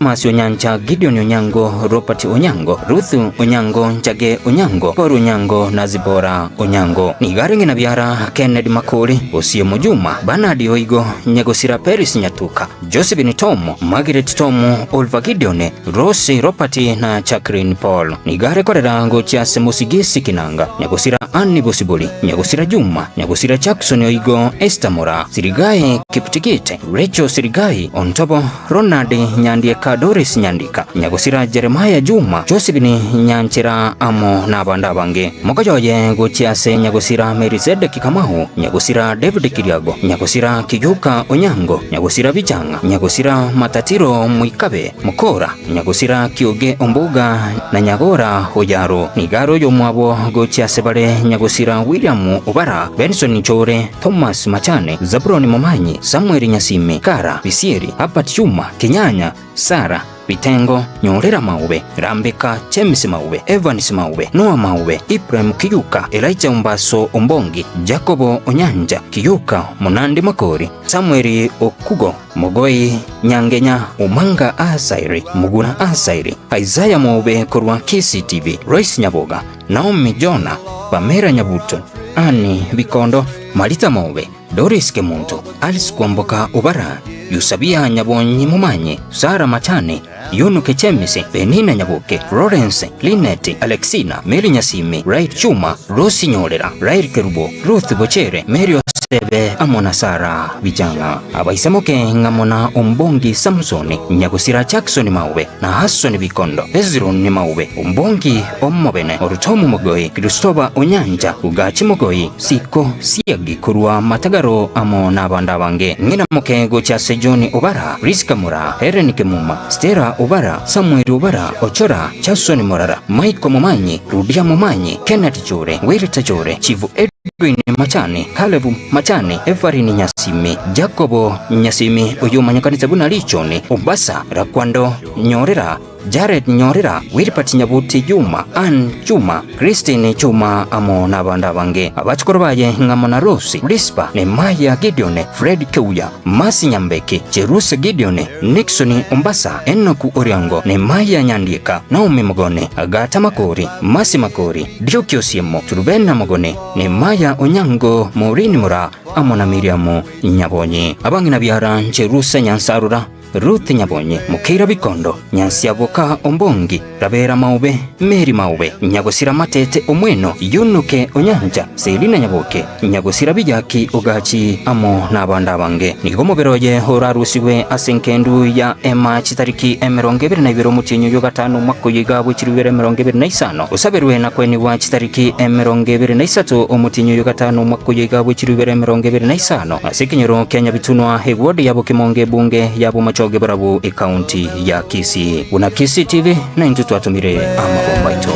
Masi Onyancha, Gideon Onyango, Robert Onyango, Ruth Onyango, Njage Onyango, Paul Onyango na Zibora Onyango. Ni garingi na biara Kennedy Makoli, Osio Mujuma, Bernard Oigo, Nyagosira Peris Nyatuka, Josephine Tomo, Margaret Tomo, Olva Gideon, Rose Robert na Chakrin Paul. Ni gare korera ngocha Semusigisi Kinanga, Nyagosira Anni Bosiboli, Nyagosira Juma, Nyagosira Jackson Oigo, Esther Mora, Sirigai Kiputikite, Rachel Sirigai, Ontobo, Ronald Nyandieka Doris Nyandika, Nyagosira Jeremiah Juma, Josephine Nyanchira Amo na banda bange. Mokojoye gochiase Nyagosira Merizede Kikamahu, Nyagosira David Kiriago, Nyagosira Kiyuka Onyango, Nyagosira Bijanga, Nyagosira Matatiro Muikabe, Mukora, Nyagosira Kioge Ombuga na Nyagora Hojaro. Nigaro yomwabo gochiase bale Nyagosira William Ubara, Benson Chore, Thomas Machane, Zabroni Momanyi, Samuel Nyasime, Kara Bisieri, Apat Chuma, Kenyanya, Sara Bitengo, Nyorera Maube, Rambeka Chemis Maube, Evans Maube, Noah Maube, Ibrahim Kiyuka, Elijah Umbaso Ombongi, Jacobo Onyanja, Kiyuka Munandi Makori, Samuel Okugo, Mogoi Nyangenya, Umanga Asairi, Muguna Asairi, Isaiah Maube Korwa Kisi TV, Royce Nyaboga, Naomi Jona, Pamera Nyabuto, Ani Bikondo, Malita Maube, Doris Kemunto, Alice Kwamboka Ubara, Yusabia Nyabonyi Mumanyi, Sara Machane, Yunu Kechemisi, Benina Nyaboke, Florence, Linette, Alexina, Mary Nyasimi, Right Chuma, Rosi Nyolera, Right Kerubo, Ruth Bochere, Mary Osebe, Amona Sara Bijanga, Abaisamoke Ngamona Ombongi Samsoni, Nyagosira Jackson Maube, na Hasson Bikondo, Hezron Maube, Ombongi Omobene, Orutomu Mogoi, Kristoba Onyanja, Ugachi Mogoi, Siko, Siagi Kurua Matagaro Amona Bandabange, Ngina Moke Gocha Sejoni Ubara, Riska Mura, Herenike Muma, Stera Ubara, Samuel Ubara, Ochora, Chasoni Morara, Maiko Momanyi, Rudia Momanyi, Kenneth Jore, Wirita Jore, Chivu Edwin Machani, Kalevu Machani, Evarini Nyasimi, Jacobo Nyasimi, Uyuma Nyakanisa Buna Lichoni, Ubasa, Rakwando, Nyorera, Jared Nyorera, Wiripati Nyabuti Juma, Ann Juma, Christine Juma Amo na banda bange. Abachikorobaye Ngamona Rosi, Rispa, Nemaya Gideone, Fred Keuya, Masi Nyambeke, Jeruse Gideone, Nixoni Umbasa, Enoku Oriango, Nemaya Nyandika, Naomi Mogone, Agata Makori, Masi Makori, Diokio Siemo, Turubena Mogone, Nemaya Onyango, Morini Mura, Amona Miriamo Nyabonyi. Abangina biara Jeruse Nyansarura, Ruth Nyabonyi, Mukira Bikondo, Nyansi Avoka Ombongi, Rabera Maube, Mary Maube, Nyagosira Matete Omweno, Yunuke Onyanja, Selina Nyaboke, Nyagosira Bijaki Ugachi Amo na banda bange. Nigomo beroje horarusiwe asenkendu ya Emma chitariki emerongebere na ibero mutinyo yo gatanu mwaka yiga bwikiribere emerongebere na isano. Usaberwe na kweni wa chitariki emerongebere na isatu omutinyo yo gatanu mwaka yiga bwikiribere emerongebere na isano. Asikinyero Kenya bitunwa hegwode yabo kimonge bunge yabo machoge barabu ekaunti ya Kisii. Una Kisii TV na intutwatumire amabomba ito.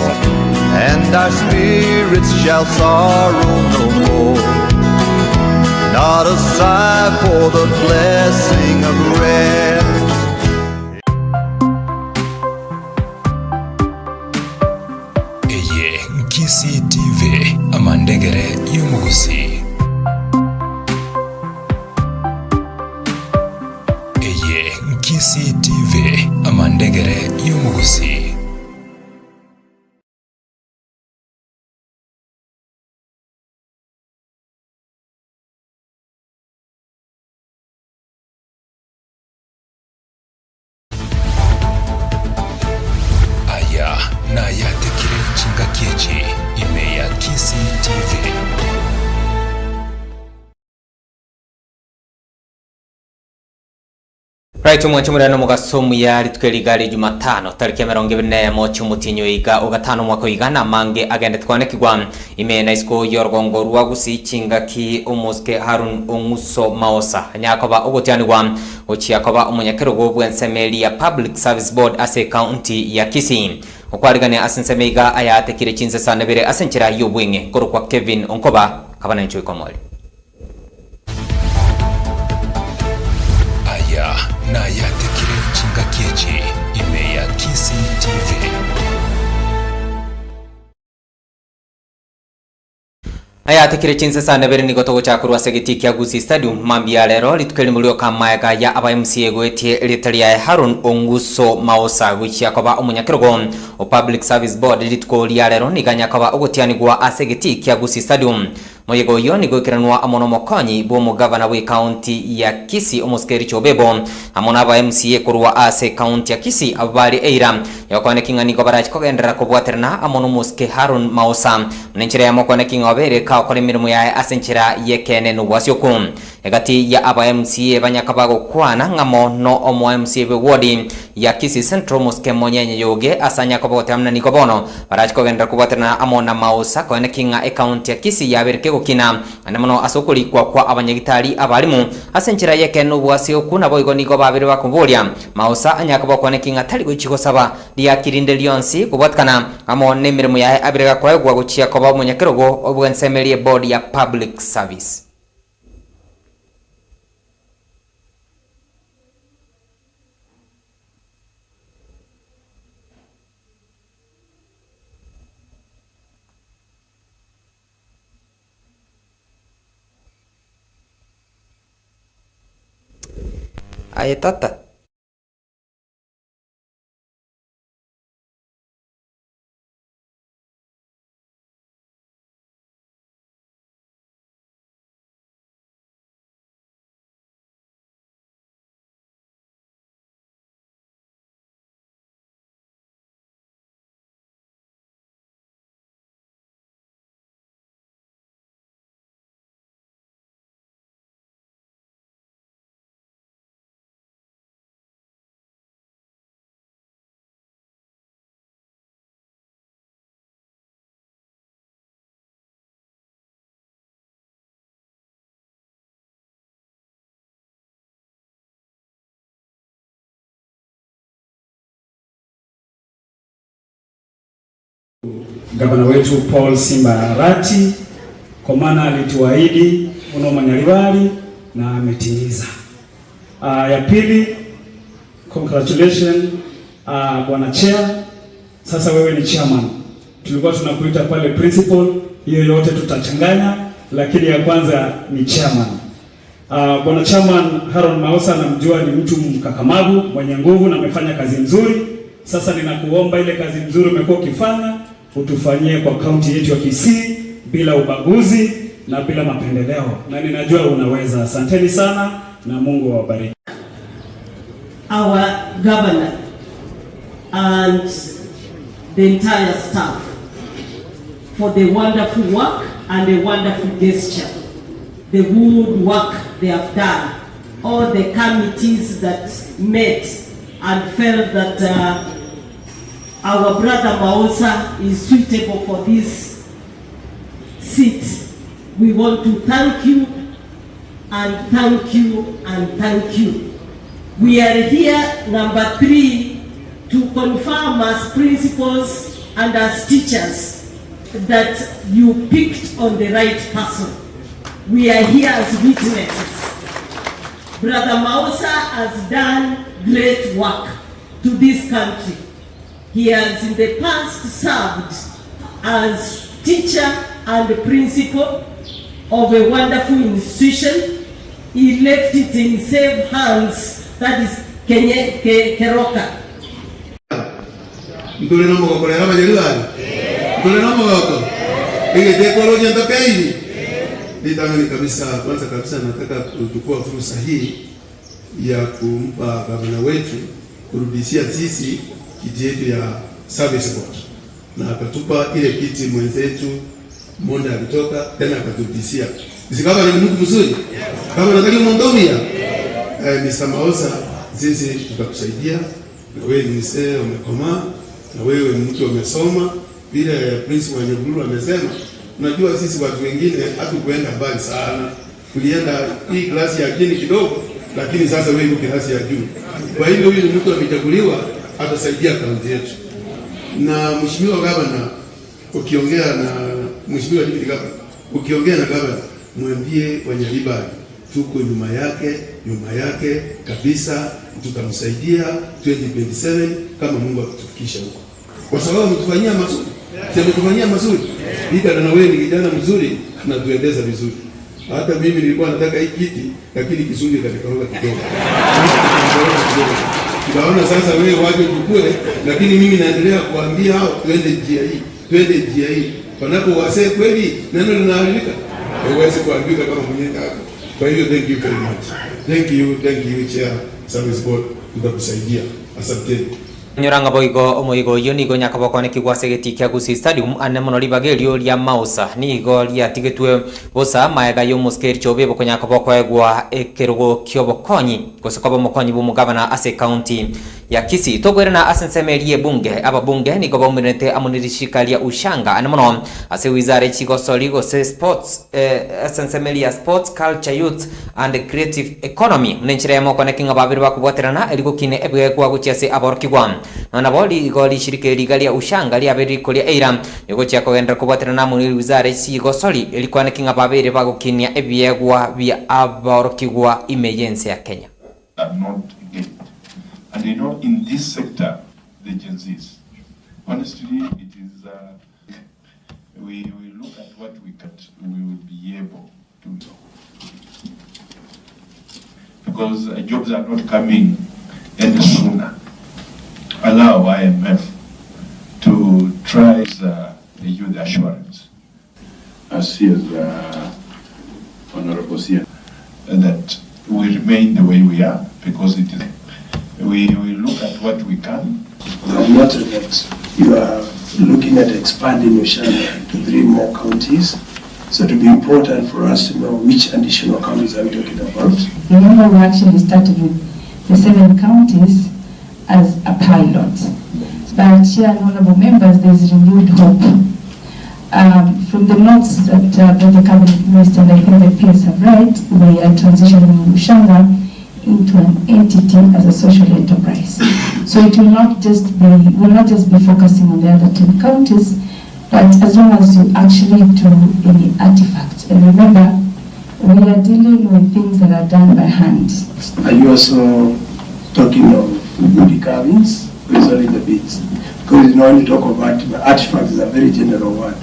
And our spirits shall sorrow no more, not a sigh for the blessing of rest. Eye Kisii TV amandegere y'umuguzi. Eye Kisii TV amandegere y'umuguzi. Aya na Ayaatekire Chingakechi ime ya Kisii TV. Right umwachumurano mugasomu ya litweligali Jumatano tariki 24 cy'umutinyo yiga ugatano mwaka yigana mange agende twanekigwa imena isko yorgongo rwagusi Chingaki umuske Harun Onguso Maosa nyakoba ugotianirwa uchiyakoba umunyakerugo bwensemeli ya Public Service Board ase county ya Kisii ukwarigane asensemeiga Ayaatekire Chinsa sanebere asenchira yobwenge korokwa Kevin Onkoba kabana ncho ikomoli. Na Ayaatekire Chingakechi ime ya Kisii TV. Ayaatekire Chinsa sana bere ni gotogo chakurwa segeti kya Gusii Stadium mambia lero litukeli mulio kamaega ya aba MCA gwetie litalia Harun Onguso Maosa gwichia koba omunyakirogo o Public Service Board lituko lia lero niganya koba ogotiani gwa asegeti kya Gusii Stadium moyego yo ni gwikiranwa amono mokonyi bo mugavana we county ya Kisii omuskeri chobebo amona aba MCA kurwa ase county ya Kisii abali eira yakwane kingani ko barachi kogendera kubwaterna amono muske Harun Maosa nenchire yamokwane kingobere ka mirimo ya asenchira yekene nubwasyoku egati ya aba MCA banyakabago kwana ngamo no omo MCA be wodi ya Kisii Central muske monyenye yoge asanya kobote amna nikobono barachi kogendera kubwaterna amona Maosa kone kinga account ya Kisii yabereke gukina anamono asokuli kwa abanyagitari abalimu asenchira yekene nubwasyoku nabo igo niko babiri bakubulia Maosa anyakabo kone kinga tali gochiko saba dia kirinde lionsi kubwatkana amo ne mirimo ya abirega kwa gwa guchia koba munyakirogo obwensemelie board ya Public Service. Ayatata Gavana wetu Paul Simba Arati kwa maana alituahidi mno manyaliwali na ametimiza. Ya pili, congratulations bwana chair. Sasa wewe ni chairman. Tulikuwa tunakuita pale principal, hiyo yote tutachanganya, lakini ya kwanza ni chairman. Bwana chairman Harun Maosa namjua ni mtu mkakamavu, mwenye nguvu na amefanya kazi nzuri. Sasa ninakuomba ile kazi nzuri umekuwa ukifanya utufanyie kwa kaunti yetu ya Kisii bila ubaguzi na bila mapendeleo, na ninajua unaweza. Asanteni sana na Mungu awabariki. Our governor and the entire staff for the wonderful work and the wonderful gesture, the good work they have done, all the committees that met and felt that our brother Maosa is suitable for this seat. We want to thank you and thank you and thank you. We are here, number 3, to confirm as principals and as teachers that you picked on the right person. We are here as witnesses. Brother Maosa has done great work to this country. He has in the past served as teacher and principal of a wonderful institution. He left it in safe hands, that is Keroka. Mtule na mwako kolera majelilani. Mtule na mwako. Ile teknolojia ndokaini. Nitamani kabisa, kwanza kabisa nataka kuchukua fursa hii ya kumpa gavana wetu kurudishia sisi kiti yetu ya service board, na akatupa ile kiti mwenzetu Monda alitoka tena akaturudishia. Kama ni mtu mzuri, kama nataka mondomia Mr. Maosa, sisi tutakusaidia. Na wewe ni mzee umekoma, na wewe ni mtu umesoma, vile principal wa Nyabulu amesema. Unajua sisi watu wengine hatukwenda mbali sana, tulienda hii klasi ya chini kidogo, lakini sasa wewe uko klasi ya juu. Kwa hivyo huyu mtu amechaguliwa atasaidia kaunti yetu. Na mheshimiwa gavana, ukiongea na mheshimiwa deputy gavana, ukiongea na gavana, mwambie Wanyalibali tuko nyuma yake kabisa, tutamsaidia 2027 kama Mungu akitufikisha huko. Kwa sababu mtufanyia mazuri. Tumetufanyia mazuri. Ida na wewe ni kijana mzuri, anatuendeza vizuri. Hata mimi nilikuwa nataka hii kiti, lakini Kisungu kanikoroga kidogo. Tunaona sasa wewe waje uchukue, lakini mimi naendelea kuambia hao twende njia hii. Panapo wasee kweli neno linaharibika. Haiwezi kuharibika kama mwenyewe hapo. Kwa hiyo thank you very much. Thank you Chair Service Board tutakusaidia. Asante. Nyoranga boigo omoigo yo nigo nyakaboko ne kigwase getikia gusi stadium ane monori bagelio lia mausa nigo lia tigetwe bosa maega yo muskeri chobe boko nyakaboko egwa ekerugo kyobokonyi kosokobo mokonyi bu mugabana ase county ya Kisii togwerena asensemerie bunge ababunge nigo bomirete amunirishikalia ushanga ane mono ase wizara chigosoli go se sports asensemelia sports culture youth and creative economy mnenchire moko ne kinga babiri bakubwaterana eligo kine ebwe kwa guchiase aborkigwa na boli goli shirike ligalia ushanga lia beri kolia eira nigo chia kogendra kubwaterana muri wizara chigosoli ilikuwa ne kinga babiri bagukinia ebyegwa bya aborkigwa emergency ya Kenya. And you know, in this sector, the Gen Zs, honestly, it is, we look at what we will be able to do. Because jobs are not coming any sooner. Allow IMF to try the youth assurance. As Honorable Sia, that we remain the way we are, because it is. We look at what we can. Not that you are looking at expanding Ushanga to 3 more counties. So it will be important for us to know which additional counties are we talking about. Remember, we actually started with the 7 counties as a pilot. But here, honorable members, there is renewed hope. From the notes that the cabinet minister and I think the peers have read, we are transitioning Ushanga into an entity as a social enterprise. So it will not just be focusing on the other 10 counties, but as long as you actually do any artifacts. And remember, we are dealing with things that are done by hand. Are you also talking of booty carvings? Or is only the bits? Because you know, when you talk of artifacts, is a very general word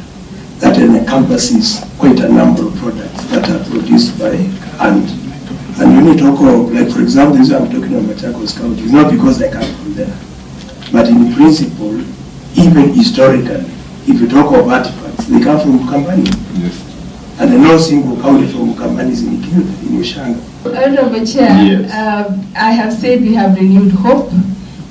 that encompasses quite a number of products that are produced by hand. And when you talk of, like for example, this I'm talking about Machakos County, it's not because I come from there. But in principle, even historically, if you talk of artifacts, they come from Mukambani. Yes. And no single county from Mukambani is included in Ushanga. Honorable Chair, yes. I have said we have renewed hope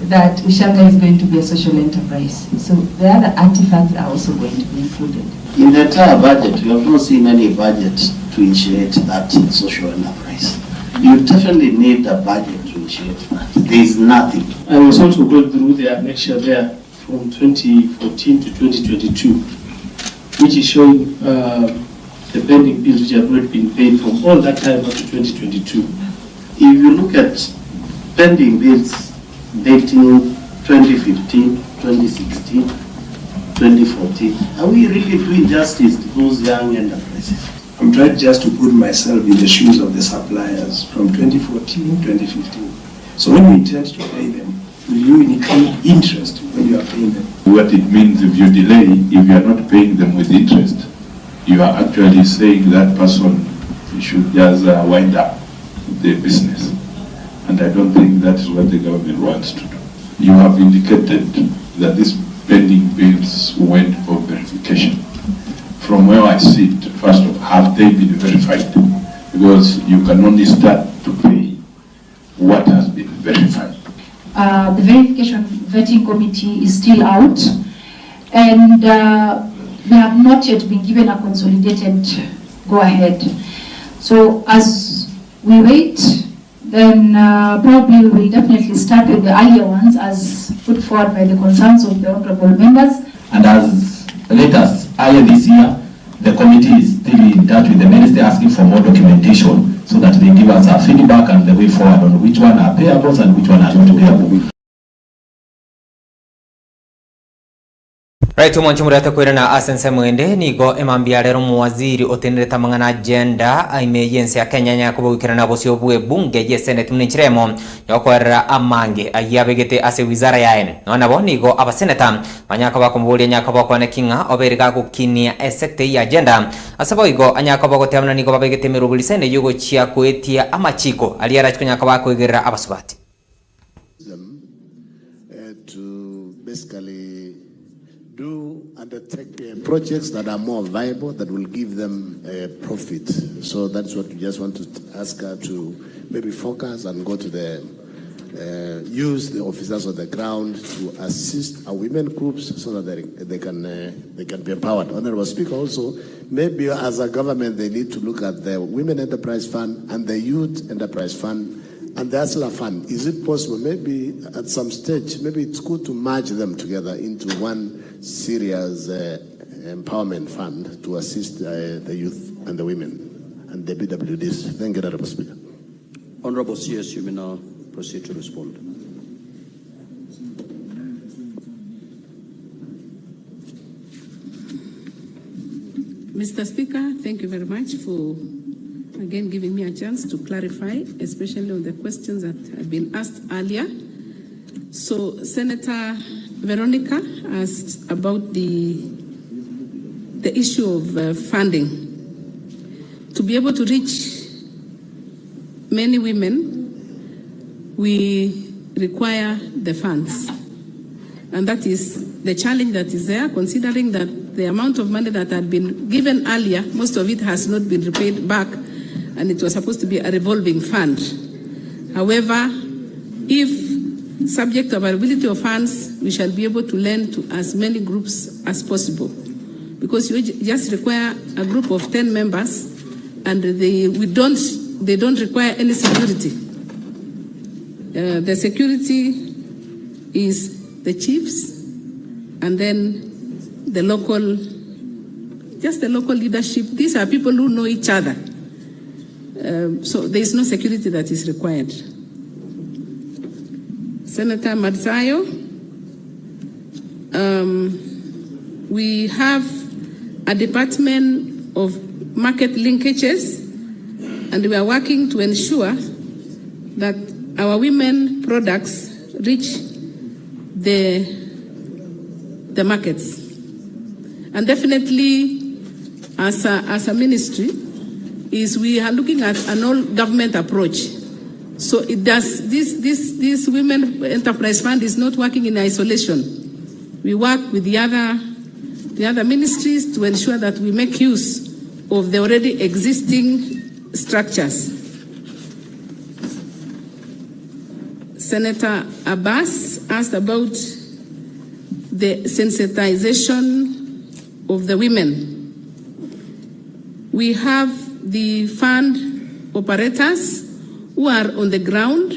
that Ushanga is going to be a social enterprise. So the other artifacts are also going to be included. In the entire budget, we have not seen any budget to initiate that social enterprise. You definitely need a budget to initiate that. There is nothing. I was also going through the annexure there from 2014 to 2022, which is showing the pending bills which have not been paid from all that time up to 2022. If you look at pending bills dating 2015, 2016, 2014, are we really doing justice to those young enterprises? I'm trying just to put myself in the shoes of the suppliers from 2014, 2015. So when you intend to pay them, will you include interest when you are paying them? What it means if you delay, if you are not paying them with interest, you are actually saying that person should just wind up the business. And I don't think that is what the government wants to do. You have indicated that these pending bills went for verification. From where I sit, first of all, have they been verified? Because you can only start to pay what has been verified. The verification vetting committee is still out, and we have not yet been given a consolidated go-ahead. So as we wait, then probably we will definitely start with the earlier ones as put forward by the concerns of the honorable members. And as late as earlier this year, the committee is still in touch with the minister asking for more documentation so that they give us a feedback and the way forward on which one are payables and which one are not payable. Right, mwanchi murata kwira na asense mwende nigo emambia rero muwaziri otendereta mangana agenda aime yense ya Kenya nyakubo wikirana bosio bwe bunge ye senate mninchiremo yokorera amange ayabegete ase wizara yaene nona bo nigo abaseneta manyaka bakumbulia nyaka bakwane kinga oberiga gukinia esekte ya agenda asabo igo anyaka bagotemna nigo babegete merubulisene yugo chia kwetia amachiko aliara chikunyaka bakwegera abasubati to basically do undertake projects that are more viable, that will give them profit. So that's what we just want to ask her to maybe focus and go to the use the officers on the ground to assist our women groups so that they can be empowered. Honorable Speaker, also maybe as a government they need to look at the Women Enterprise Fund and the Youth Enterprise Fund and the ASLA Fund. Is it possible, maybe at some stage, maybe it's good to merge them together into one serious empowerment fund to assist the youth and the women and the BWDs. Thank you, Honorable Speaker. Honorable CS, you may now proceed to respond. Mr. Speaker, thank you very much for again giving me a chance to clarify, especially on the questions that have been asked earlier. So Senator Veronica asked about the issue of funding. To be able to reach many women, we require the funds. And that is the challenge that is there, considering that the amount of money that had been given earlier, most of it has not been repaid back, and it was supposed to be a revolving fund. However, if subject to availability of funds, we shall be able to lend to as many groups as possible, because you just require a group of 10 members, and they don't require any security. The security is the chiefs, and then the local leadership. These are people who know each other. So there is no security that is required. Senator Madzayo, we have a department of market linkages, and we are working to ensure that our women products reach the markets. And definitely, as a ministry, we are looking at an all-government approach. So it does this Women Enterprise Fund is not working in isolation. We work with the other ministries to ensure that we make use of the already existing structures. Senator Abbas asked about the sensitization of the women. We have the fund operators who are on the ground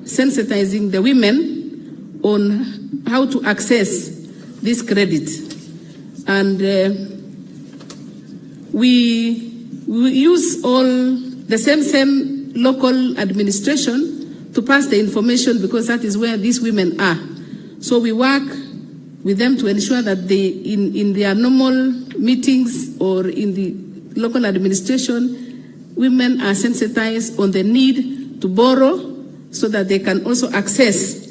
sensitizing the women on how to access this credit. And we use all the same local administration to pass the information, because that is where these women are. So we work with them to ensure that they, in their normal meetings or in the local administration, women are sensitized on the need to borrow so that they can also access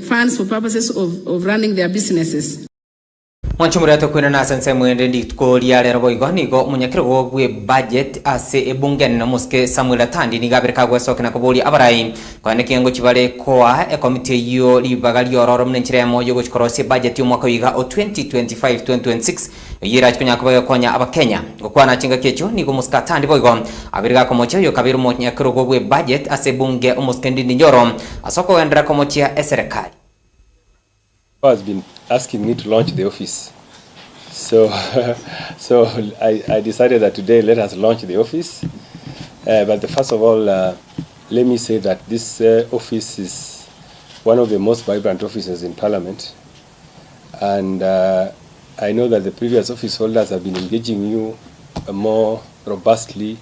funds for purposes of running their businesses. Mwanchumurata kwina na sense mwende ndikolia lero boigo nigo munyakiro gwe budget ase ebungen na muske Samuel Atandi ni gabirika gwesoke na kubuli abarai kwane kiyengo kibale koa committee yo libagali ororo mnenchiremo yo gochikorosi budget yo mwaka wiga o 2025-2026 yira chikunya kubayo konya abakenya gukwana chinga kecho nigo muska Atandi boigo abirika komocha yo kabiru munyakiro gwe budget ase bunge umuske ndi njoro asoko wendra komocha eserikali has been asking me to launch the office. So I decided that today let us launch the office. But first of all, let me say that this office is one of the most vibrant offices in Parliament. And I know that the previous office holders have been engaging you more robustly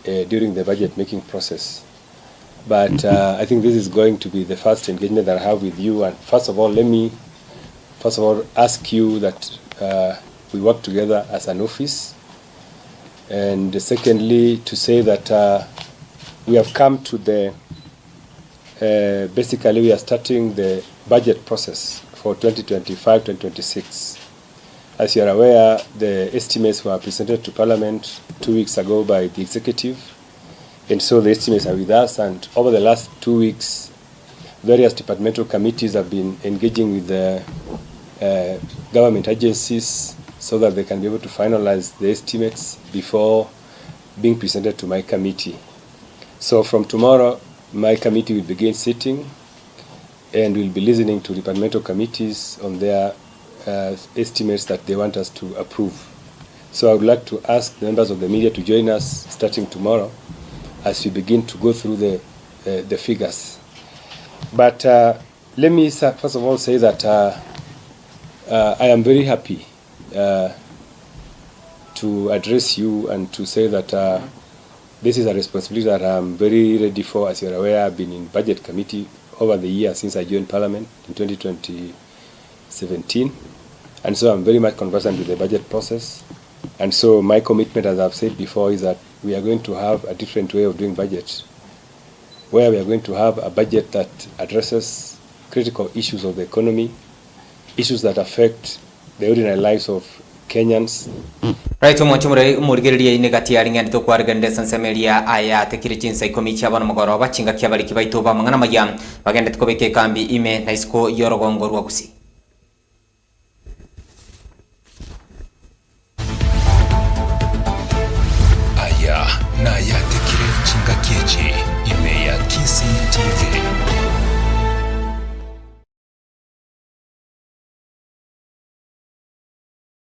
during the budget making process. But I think this is going to be the first engagement that I have with you. And first of all, let me first of all, ask you that we work together as an office. And secondly, to say that we have come to the, basically we are starting the budget process for 2025-2026. As you are aware, the estimates were presented to Parliament 2 weeks ago by the executive. And so the estimates are with us, and over the last 2 weeks, various departmental committees have been engaging with the government agencies so that they can be able to finalize the estimates before being presented to my committee. So from tomorrow, my committee will begin sitting and will be listening to departmental committees on their estimates that they want us to approve. So I would like to ask the members of the media to join us starting tomorrow as we begin to go through the figures. But let me first of all say that I am very happy to address you and to say that this is a responsibility that I'm very ready for. As you're aware, I've been in budget committee over the years since I joined Parliament in 2017. And so I'm very much conversant with the budget process. And so my commitment, as I've said before, is that we are going to have a different way of doing budget, where we are going to have a budget that addresses critical issues of the economy, issues that affect the ordinary lives of Kenyans. Right, umurigiriria ine gatiari ngani to kwargande sansemeria Ayaatekire Chinsa ikomicha bana magoro bachinga kyabali kibaito ba mangana maya bagende tukobeke kambi ime na isko yorogongo rwagusi. Na Ayaatekire Chinga Kiechi ime ya Kisi TV.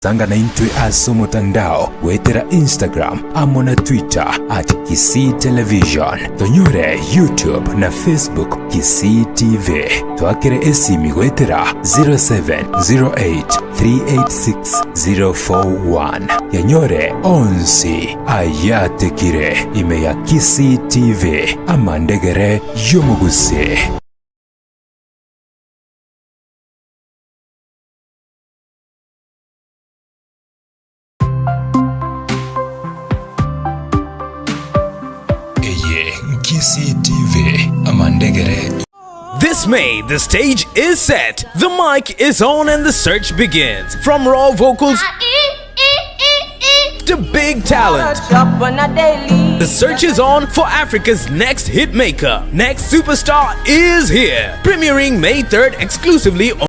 Sangana intwe aso mutandao wetera Instagram amo na Twitter @Kisii Television, tonyore YouTube na Facebook Kisii TV, twakire esimi wetera 0708386041, yanyore onsi Ayaatekire ime ya Kisii TV amandegere yomuguse. Kisii TV amandegere. This May, the stage is set, the mic is on, and the search begins. From raw vocals to big talent, the search is on for Africa's next hit maker. Next superstar is here, premiering May 3rd exclusively on